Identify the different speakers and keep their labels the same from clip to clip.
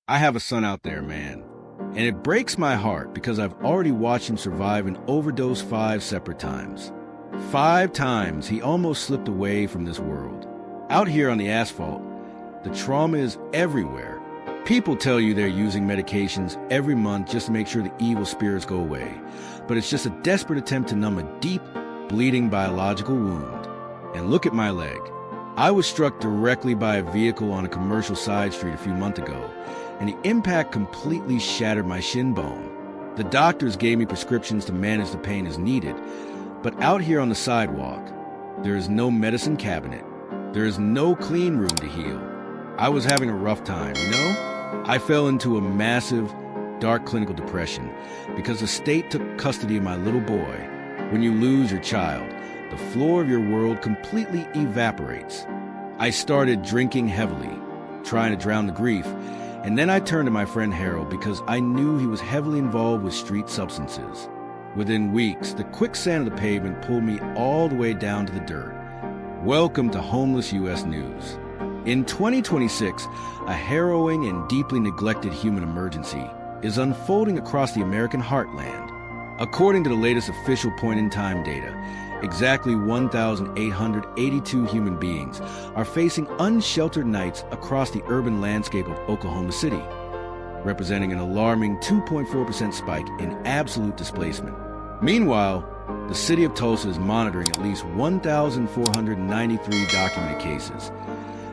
Speaker 1: I have a son out there, man. And it breaks my heart because I've already watched him survive an overdose 5 separate times. 5 times he almost slipped away from this world. Out here on the asphalt, the trauma is everywhere. People tell you they're using medications every month just to make sure the evil spirits go away. But it's just a desperate attempt to numb a deep, bleeding biological wound. And look at my leg. I was struck directly by a vehicle on a commercial side street a few months ago, and the impact completely shattered my shin bone. The doctors gave me prescriptions to manage the pain as needed, but out here on the sidewalk, there is no medicine cabinet. There is no clean room to heal. I was having a rough time, you know? I fell into a massive, dark clinical depression because the state took custody of my little boy. When you lose your child, the floor of your world completely evaporates. I started drinking heavily, trying to drown the grief, and then I turned to my friend Harold because I knew he was heavily involved with street substances. Within weeks, the quicksand of the pavement pulled me all the way down to the dirt. Welcome to Homeless U.S. News. In 2026, a harrowing and deeply neglected human emergency is unfolding across the American Heartland. According to the latest official point-in-time data, exactly 1,882 human beings are facing unsheltered nights across the urban landscape of Oklahoma City, representing an alarming 2.4% spike in absolute displacement. Meanwhile, the city of Tulsa is monitoring at least 1,493 documented cases,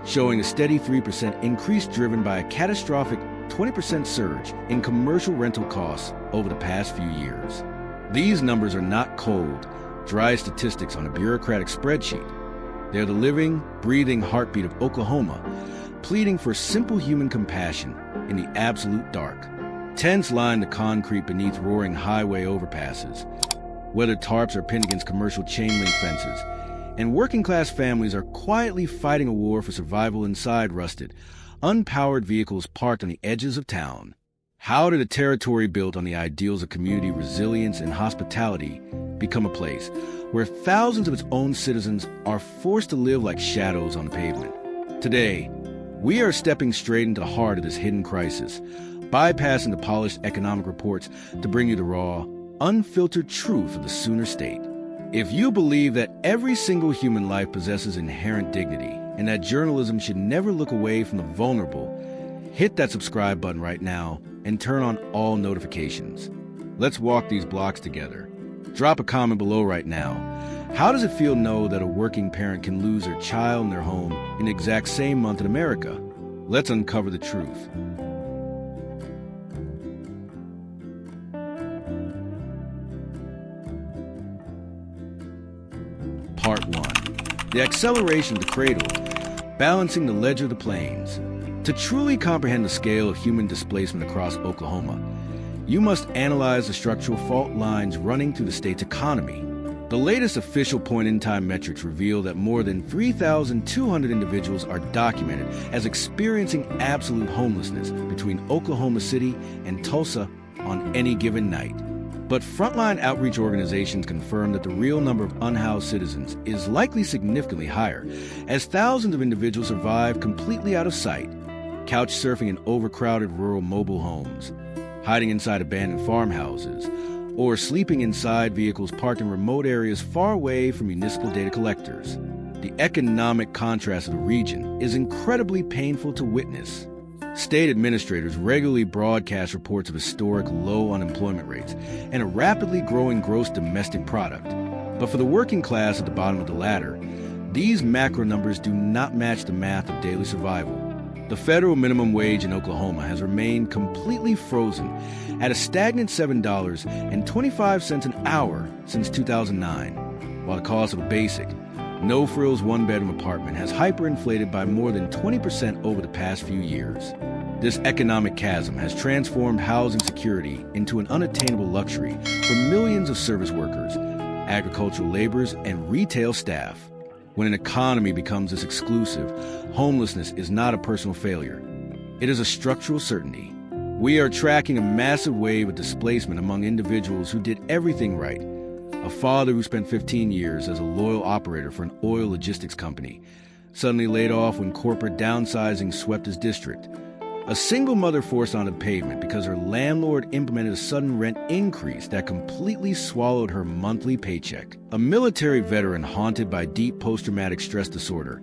Speaker 1: showing a steady 3% increase driven by a catastrophic 20% surge in commercial rental costs over the past few years. These numbers are not cold, dry statistics on a bureaucratic spreadsheet. They're the living, breathing heartbeat of Oklahoma, pleading for simple human compassion in the absolute dark. Tents line the concrete beneath roaring highway overpasses, weathered tarps are pinned against commercial chain-link fences, and working-class families are quietly fighting a war for survival inside rusted, unpowered vehicles parked on the edges of town. How did a territory built on the ideals of community resilience and hospitality become a place where thousands of its own citizens are forced to live like shadows on the pavement? Today, we are stepping straight into the heart of this hidden crisis, bypassing the polished economic reports to bring you the raw, unfiltered truth of the Sooner State. If you believe that every single human life possesses inherent dignity and that journalism should never look away from the vulnerable, hit that subscribe button right now and turn on all notifications. Let's walk these blocks together. Drop a comment below right now. How does it feel to know that a working parent can lose their child in their home in the exact same month in America? Let's uncover the truth. Part 1. The acceleration of the cradle, balancing the ledge of the plains. To truly comprehend the scale of human displacement across Oklahoma, you must analyze the structural fault lines running through the state's economy. The latest official point-in-time metrics reveal that more than 3,200 individuals are documented as experiencing absolute homelessness between Oklahoma City and Tulsa on any given night. But frontline outreach organizations confirm that the real number of unhoused citizens is likely significantly higher, as thousands of individuals survive completely out of sight, couch surfing in overcrowded rural mobile homes, hiding inside abandoned farmhouses, or sleeping inside vehicles parked in remote areas far away from municipal data collectors. The economic contrast of the region is incredibly painful to witness. State administrators regularly broadcast reports of historic low unemployment rates and a rapidly growing gross domestic product. But for the working class at the bottom of the ladder, these macro numbers do not match the math of daily survival. The federal minimum wage in Oklahoma has remained completely frozen at a stagnant $7.25 an hour since 2009, while the cost of a basic, no-frills one-bedroom apartment has hyperinflated by more than 20% over the past few years. This economic chasm has transformed housing security into an unattainable luxury for millions of service workers, agricultural laborers, and retail staff. When an economy becomes this exclusive, homelessness is not a personal failure. It is a structural certainty. We are tracking a massive wave of displacement among individuals who did everything right. A father who spent 15 years as a loyal operator for an oil logistics company, suddenly laid off when corporate downsizing swept his district. A single mother forced onto the pavement because her landlord implemented a sudden rent increase that completely swallowed her monthly paycheck. A military veteran haunted by deep post-traumatic stress disorder,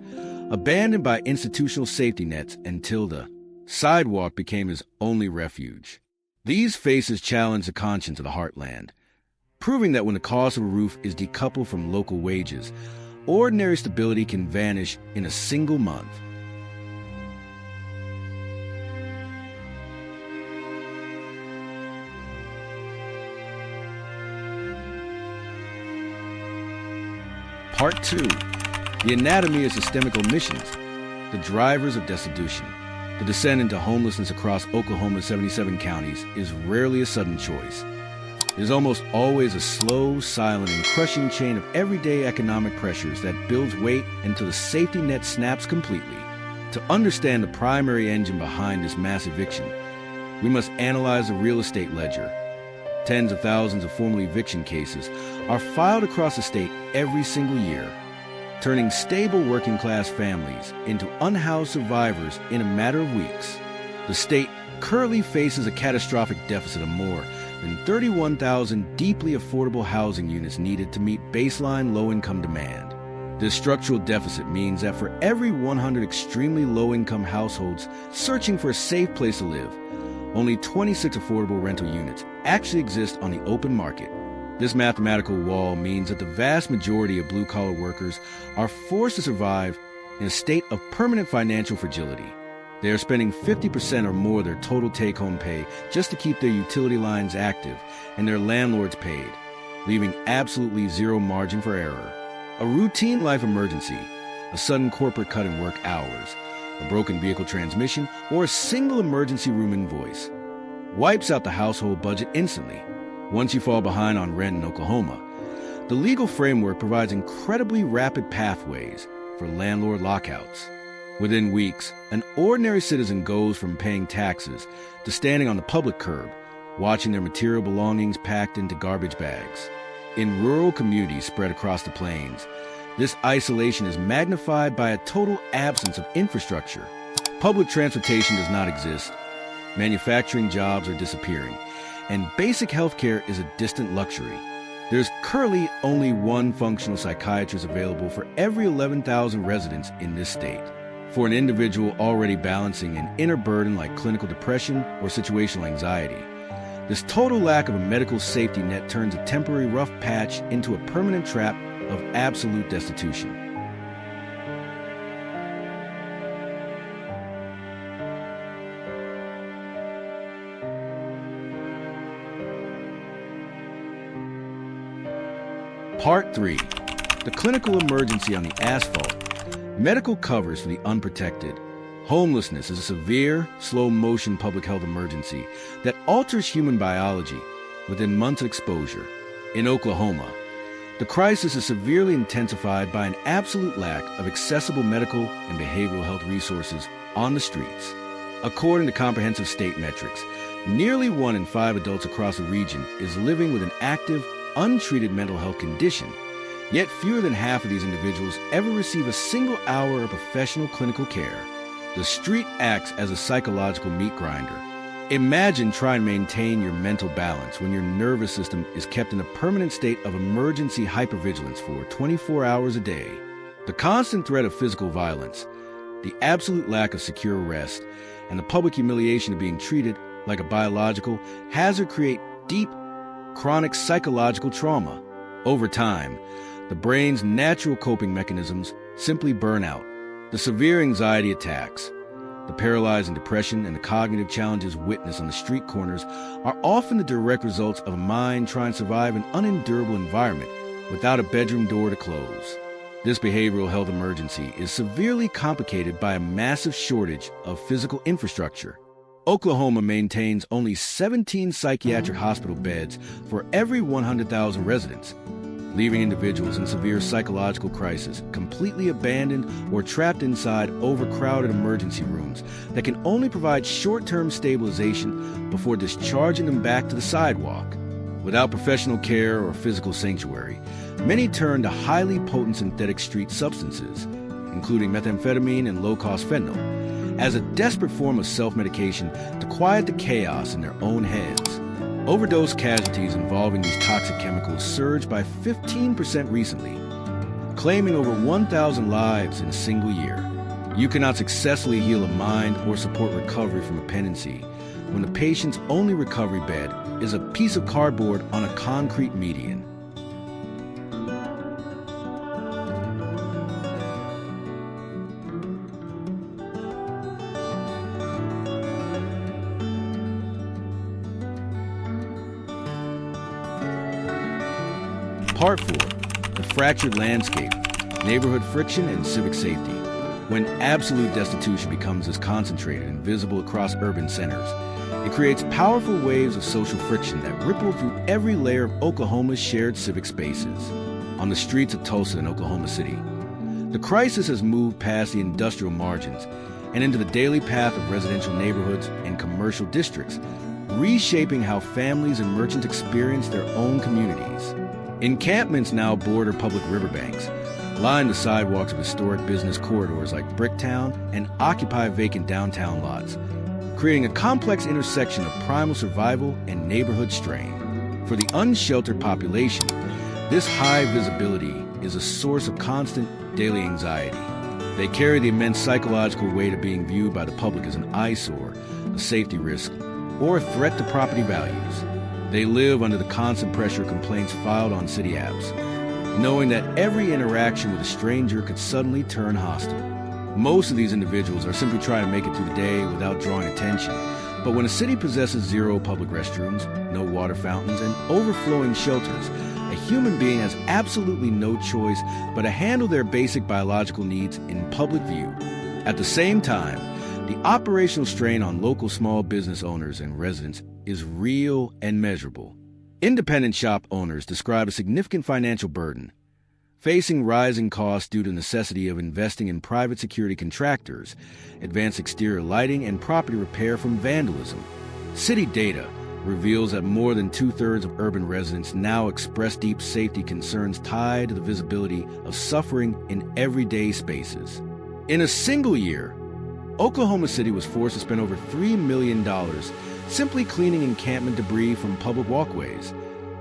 Speaker 1: abandoned by institutional safety nets, and Tilda. Sidewalk became his only refuge. These faces challenge the conscience of the Heartland, proving that when the cost of a roof is decoupled from local wages, ordinary stability can vanish in a single month. Part 2. The anatomy of systemic omissions, the drivers of destitution. The descent into homelessness across Oklahoma's 77 counties is rarely a sudden choice. It is almost always a slow, silent, and crushing chain of everyday economic pressures that builds weight until the safety net snaps completely. To understand the primary engine behind this mass eviction, we must analyze the real estate ledger. Tens of thousands of formal eviction cases are filed across the state every single year, turning stable working-class families into unhoused survivors in a matter of weeks. The state currently faces a catastrophic deficit of more than 31,000 deeply affordable housing units needed to meet baseline low-income demand. This structural deficit means that for every 100 extremely low-income households searching for a safe place to live, only 26 affordable rental units actually exist on the open market. This mathematical wall means that the vast majority of blue-collar workers are forced to survive in a state of permanent financial fragility. They are spending 50% or more of their total take-home pay just to keep their utility lines active and their landlords paid, leaving absolutely zero margin for error. A routine life emergency, a sudden corporate cut in work hours, a broken vehicle transmission, or a single emergency room invoice wipes out the household budget instantly. Once you fall behind on rent in Oklahoma, the legal framework provides incredibly rapid pathways for landlord lockouts. Within weeks, an ordinary citizen goes from paying taxes to standing on the public curb, watching their material belongings packed into garbage bags. In rural communities spread across the plains, this isolation is magnified by a total absence of infrastructure. Public transportation does not exist, manufacturing jobs are disappearing, and basic health care is a distant luxury. There's currently only one functional psychiatrist available for every 11,000 residents in this state. For an individual already balancing an inner burden like clinical depression or situational anxiety, this total lack of a medical safety net turns a temporary rough patch into a permanent trap of absolute destitution. Part 3. The clinical emergency on the asphalt. Medical covers for the unprotected. Homelessness is a severe, slow-motion public health emergency that alters human biology within months of exposure. In Oklahoma, the crisis is severely intensified by an absolute lack of accessible medical and behavioral health resources on the streets. According to comprehensive state metrics, nearly 1 in 5 adults across the region is living with an active, untreated mental health condition, yet fewer than half of these individuals ever receive a single hour of professional clinical care. The street acts as a psychological meat grinder. Imagine trying to maintain your mental balance when your nervous system is kept in a permanent state of emergency hypervigilance for 24 hours a day. The constant threat of physical violence, the absolute lack of secure rest, and the public humiliation of being treated like a biological hazard create deep, chronic psychological trauma. Over time, the brain's natural coping mechanisms simply burn out. The severe anxiety attacks, the paralyzing depression, and the cognitive challenges witnessed on the street corners are often the direct results of a mind trying to survive an unendurable environment without a bedroom door to close. This behavioral health emergency is severely complicated by a massive shortage of physical infrastructure. Oklahoma maintains only 17 psychiatric hospital beds for every 100,000 residents, leaving individuals in severe psychological crisis completely abandoned or trapped inside overcrowded emergency rooms that can only provide short-term stabilization before discharging them back to the sidewalk. Without professional care or physical sanctuary, many turn to highly potent synthetic street substances, including methamphetamine and low-cost fentanyl, as a desperate form of self-medication to quiet the chaos in their own heads. Overdose casualties involving these toxic chemicals surged by 15% recently, claiming over 1,000 lives in a single year. You cannot successfully heal a mind or support recovery from dependency when the patient's only recovery bed is a piece of cardboard on a concrete median. Part 4. The fractured landscape, neighborhood friction, and civic safety. When absolute destitution becomes as concentrated and visible across urban centers, it creates powerful waves of social friction that ripple through every layer of Oklahoma's shared civic spaces. On the streets of Tulsa and Oklahoma City, the crisis has moved past the industrial margins and into the daily path of residential neighborhoods and commercial districts, reshaping how families and merchants experience their own communities. Encampments now border public riverbanks, line the sidewalks of historic business corridors like Bricktown, and occupy vacant downtown lots, creating a complex intersection of primal survival and neighborhood strain. For the unsheltered population, this high visibility is a source of constant daily anxiety. They carry the immense psychological weight of being viewed by the public as an eyesore, a safety risk, or a threat to property values. They live under the constant pressure of complaints filed on city apps, knowing that every interaction with a stranger could suddenly turn hostile. Most of these individuals are simply trying to make it through the day without drawing attention. But when a city possesses 0 public restrooms, no water fountains, and overflowing shelters, a human being has absolutely no choice but to handle their basic biological needs in public view. At the same time, the operational strain on local small business owners and residents is real and measurable. Independent shop owners describe a significant financial burden, facing rising costs due to the necessity of investing in private security contractors, advanced exterior lighting, and property repair from vandalism. City data reveals that more than 2/3 of urban residents now express deep safety concerns tied to the visibility of suffering in everyday spaces. In a single year, Oklahoma City was forced to spend over $3 million simply cleaning encampment debris from public walkways,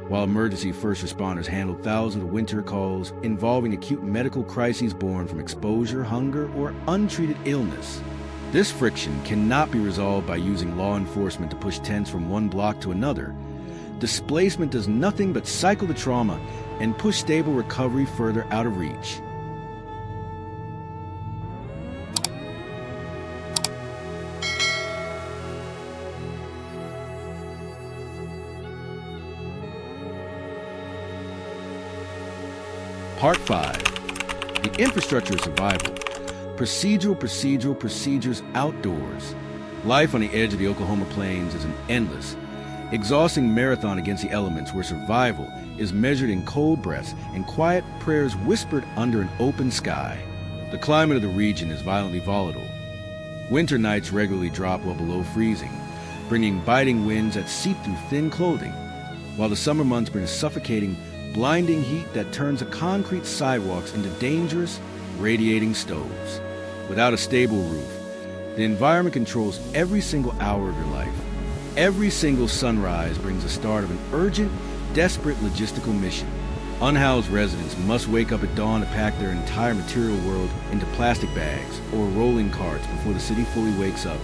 Speaker 1: while emergency first responders handled thousands of winter calls involving acute medical crises born from exposure, hunger, or untreated illness. This friction cannot be resolved by using law enforcement to push tents from one block to another. Displacement does nothing but cycle the trauma and push stable recovery further out of reach. Part 5. The infrastructure of survival. Procedures outdoors. Life on the edge of the Oklahoma plains is an endless, exhausting marathon against the elements where survival is measured in cold breaths and quiet prayers whispered under an open sky. The climate of the region is violently volatile. Winter nights regularly drop well below freezing, bringing biting winds that seep through thin clothing, while the summer months bring a suffocating, blinding heat that turns the concrete sidewalks into dangerous, radiating stoves. Without a stable roof, the environment controls every single hour of your life. Every single sunrise brings the start of an urgent, desperate logistical mission. Unhoused residents must wake up at dawn to pack their entire material world into plastic bags or rolling carts before the city fully wakes up,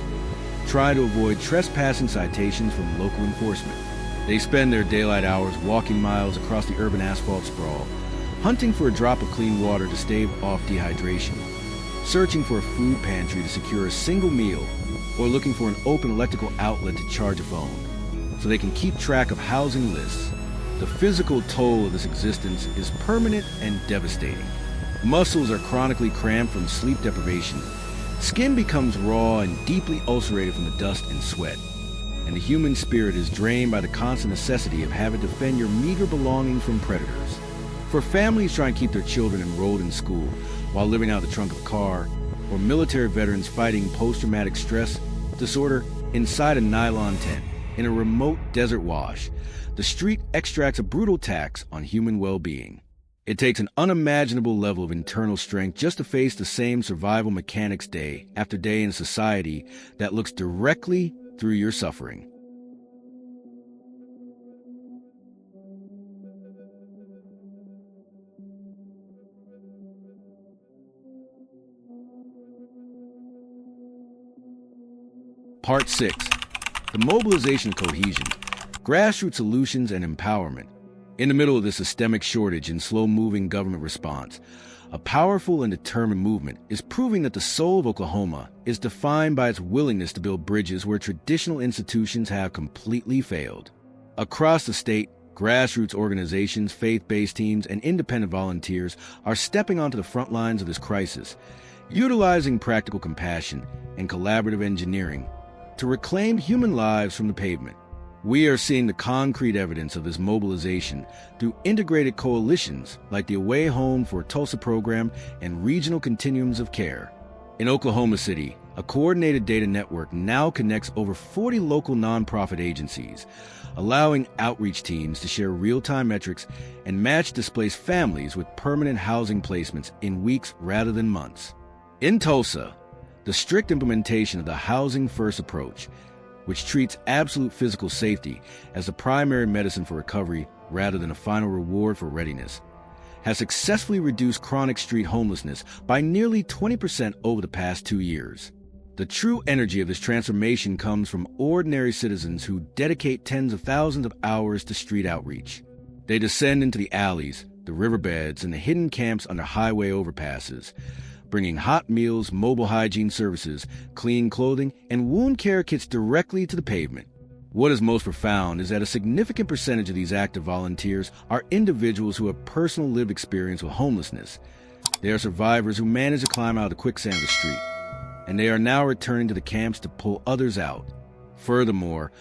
Speaker 1: trying to avoid trespassing citations from local enforcement. They spend their daylight hours walking miles across the urban asphalt sprawl, hunting for a drop of clean water to stave off dehydration, searching for a food pantry to secure a single meal, or looking for an open electrical outlet to charge a phone, so they can keep track of housing lists. The physical toll of this existence is permanent and devastating. Muscles are chronically cramped from sleep deprivation. Skin becomes raw and deeply ulcerated from the dust and sweat. And the human spirit is drained by the constant necessity of having to defend your meager belongings from predators. For families trying to keep their children enrolled in school while living out the trunk of a car, or military veterans fighting post-traumatic stress disorder inside a nylon tent in a remote desert wash, the street extracts a brutal tax on human well-being. It takes an unimaginable level of internal strength just to face the same survival mechanics day after day in a society that looks directly through your suffering. Part 6. The mobilization of cohesion, grassroots solutions and empowerment. In the middle of this systemic shortage and slow-moving government response, a powerful and determined movement is proving that the soul of Oklahoma is defined by its willingness to build bridges where traditional institutions have completely failed. Across the state, grassroots organizations, faith-based teams, and independent volunteers are stepping onto the front lines of this crisis, utilizing practical compassion and collaborative engineering to reclaim human lives from the pavement. We are seeing the concrete evidence of this mobilization through integrated coalitions like the Away Home for Tulsa program and regional continuums of care. In Oklahoma City, a coordinated data network now connects over 40 local nonprofit agencies, allowing outreach teams to share real-time metrics and match displaced families with permanent housing placements in weeks rather than months. In Tulsa, the strict implementation of the Housing First approach, which treats absolute physical safety as the primary medicine for recovery rather than a final reward for readiness, has successfully reduced chronic street homelessness by nearly 20% over the past 2 years. The true energy of this transformation comes from ordinary citizens who dedicate tens of thousands of hours to street outreach. They descend into the alleys, the riverbeds, and the hidden camps under highway overpasses, bringing hot meals, mobile hygiene services, clean clothing, and wound care kits directly to the pavement. What is most profound is that a significant percentage of these active volunteers are individuals who have personal lived experience with homelessness. They are survivors who managed to climb out of the quicksand of the street, and they are now returning to the camps to pull others out. Furthermore,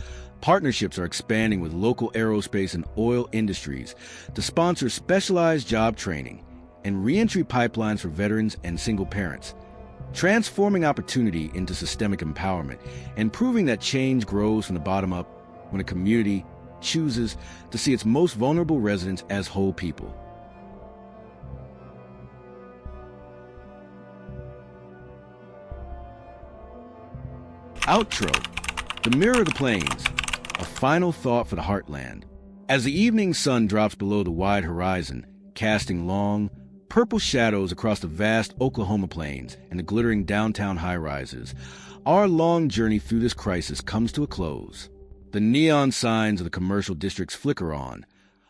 Speaker 1: partnerships are expanding with local aerospace and oil industries to sponsor specialized job training and reentry pipelines for veterans and single parents, transforming opportunity into systemic empowerment and proving that change grows from the bottom up when a community chooses to see its most vulnerable residents as whole people. Outro: The Mirror of the Plains, a final thought for the Heartland. As the evening sun drops below the wide horizon, casting long, purple shadows across the vast Oklahoma plains and the glittering downtown high-rises, our long journey through this crisis comes to a close. The neon signs of the commercial districts flicker on,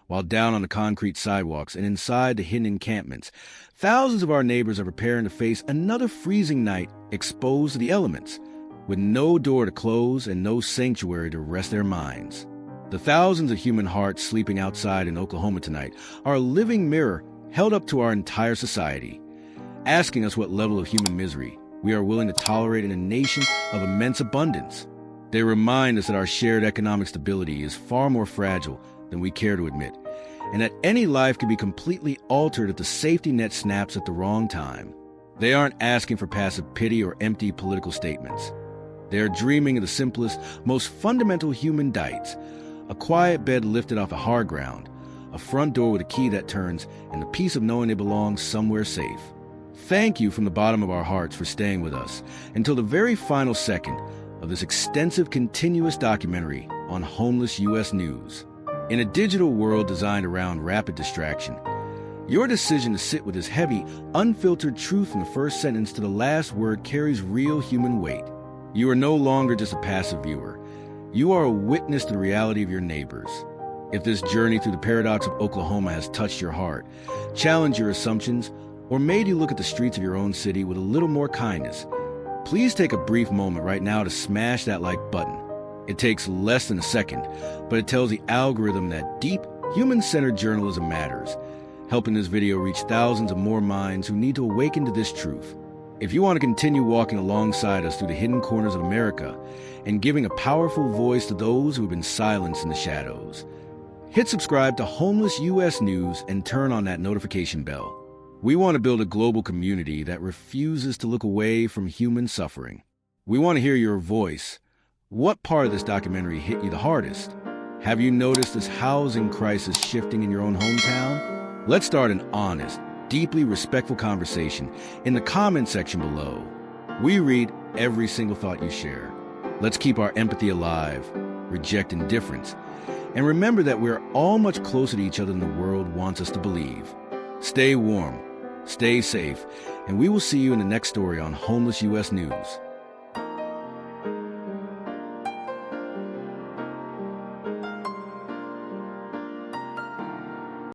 Speaker 1: while down on the concrete sidewalks and inside the hidden encampments, thousands of our neighbors are preparing to face another freezing night exposed to the elements, with no door to close and no sanctuary to rest their minds. The thousands of human hearts sleeping outside in Oklahoma tonight are a living mirror held up to our entire society, asking us what level of human misery we are willing to tolerate in a nation of immense abundance. They remind us that our shared economic stability is far more fragile than we care to admit, and that any life can be completely altered if the safety net snaps at the wrong time. They aren't asking for passive pity or empty political statements. They are dreaming of the simplest, most fundamental human dights: a quiet bed lifted off a hard ground, a front door with a key that turns, and the peace of knowing they belong somewhere safe. Thank you from the bottom of our hearts for staying with us until the very final second of this extensive, continuous documentary on homeless U.S. news. In a digital world designed around rapid distraction, your decision to sit with this heavy, unfiltered truth from the first sentence to the last word carries real human weight. You are no longer just a passive viewer. You are a witness to the reality of your neighbors. If this journey through the paradox of Oklahoma has touched your heart, challenged your assumptions, or made you look at the streets of your own city with a little more kindness, please take a brief moment right now to smash that like button. It takes less than a second, but it tells the algorithm that deep, human-centered journalism matters, helping this video reach thousands of more minds who need to awaken to this truth. If you want to continue walking alongside us through the hidden corners of America and giving a powerful voice to those who have been silenced in the shadows, hit subscribe to Homeless U.S. News and turn on that notification bell. We want to build a global community that refuses to look away from human suffering. We want to hear your voice. What part of this documentary hit you the hardest? Have you noticed this housing crisis shifting in your own hometown? Let's start an honest, deeply respectful conversation in the comment section below. We read every single thought you share. Let's keep our empathy alive, reject indifference, and remember that we're all much closer to each other than the world wants us to believe. Stay warm, stay safe, and we will see you in the next story on Homeless U.S. News.